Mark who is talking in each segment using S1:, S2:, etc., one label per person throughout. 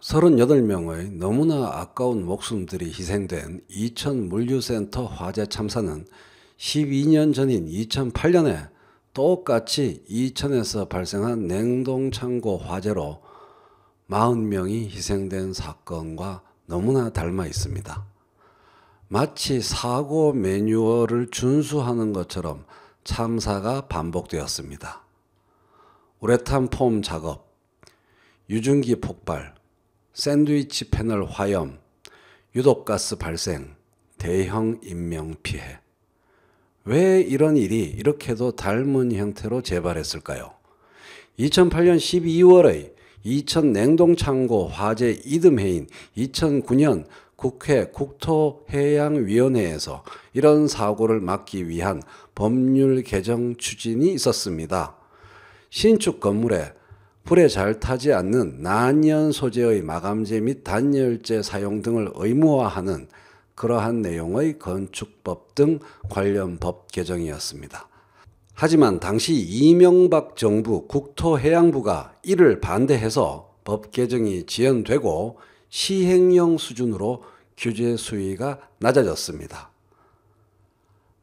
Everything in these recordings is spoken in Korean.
S1: 38명의 너무나 아까운 목숨들이 희생된 이천 물류센터 화재 참사는 12년 전인 2008년에 똑같이 이천에서 발생한 냉동창고 화재로 40명이 희생된 사건과 너무나 닮아 있습니다. 마치 사고 매뉴얼을 준수하는 것처럼 참사가 반복되었습니다. 우레탄 폼 작업, 유증기 폭발, 샌드위치 패널 화염, 유독가스 발생, 대형 인명피해. 왜 이런 일이 이렇게도 닮은 형태로 재발했을까요? 2008년 12월의 이천 냉동창고 화재 이듬해인 2009년 국회 국토해양위원회에서 이런 사고를 막기 위한 법률 개정 추진이 있었습니다. 신축 건물에 불에 잘 타지 않는 난연 소재의 마감재 및 단열재 사용 등을 의무화하는 그러한 내용의 건축법 등 관련 법 개정이었습니다. 하지만 당시 이명박 정부 국토해양부가 이를 반대해서 법 개정이 지연되고 시행령 수준으로 규제 수위가 낮아졌습니다.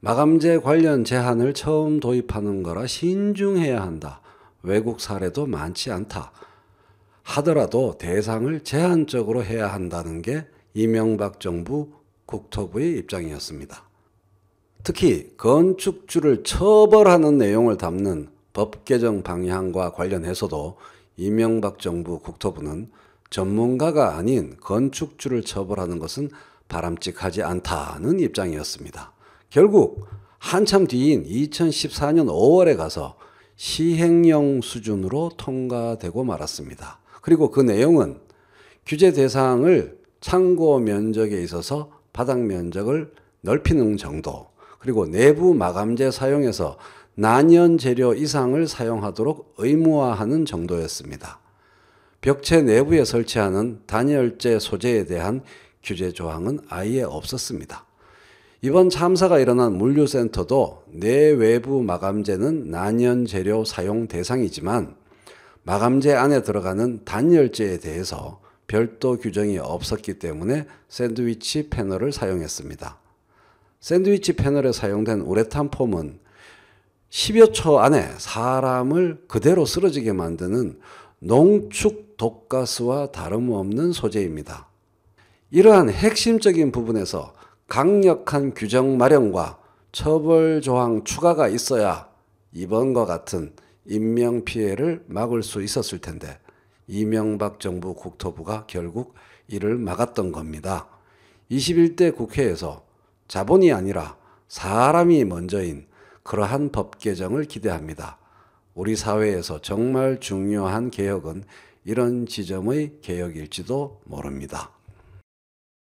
S1: 마감재 관련 제한을 처음 도입하는 거라 신중해야 한다. 외국 사례도 많지 않다. 하더라도 대상을 제한적으로 해야 한다는 게 이명박 정부 국토부의 입장이었습니다. 특히 건축주를 처벌하는 내용을 담는 법 개정 방향과 관련해서도 이명박 정부 국토부는 전문가가 아닌 건축주를 처벌하는 것은 바람직하지 않다는 입장이었습니다. 결국 한참 뒤인 2014년 5월에 가서 시행령 수준으로 통과되고 말았습니다. 그리고 그 내용은 규제 대상을 창고 면적에 있어서 바닥 면적을 넓히는 정도, 그리고 내부 마감재 사용에서 난연 재료 이상을 사용하도록 의무화하는 정도였습니다. 벽체 내부에 설치하는 단열재 소재에 대한 규제 조항은 아예 없었습니다. 이번 참사가 일어난 물류센터도 내외부 마감재는 난연 재료 사용 대상이지만 마감재 안에 들어가는 단열재에 대해서 별도 규정이 없었기 때문에 샌드위치 패널을 사용했습니다. 샌드위치 패널에 사용된 우레탄 폼은 10여 초 안에 사람을 그대로 쓰러지게 만드는 농축 독가스와 다름없는 소재입니다. 이러한 핵심적인 부분에서 강력한 규정 마련과 처벌 조항 추가가 있어야 이번과 같은 인명피해를 막을 수 있었을 텐데 이명박 정부 국토부가 결국 이를 막았던 겁니다. 21대 국회에서 자본이 아니라 사람이 먼저인 그러한 법 개정을 기대합니다. 우리 사회에서 정말 중요한 개혁은 이런 지점의 개혁일지도 모릅니다.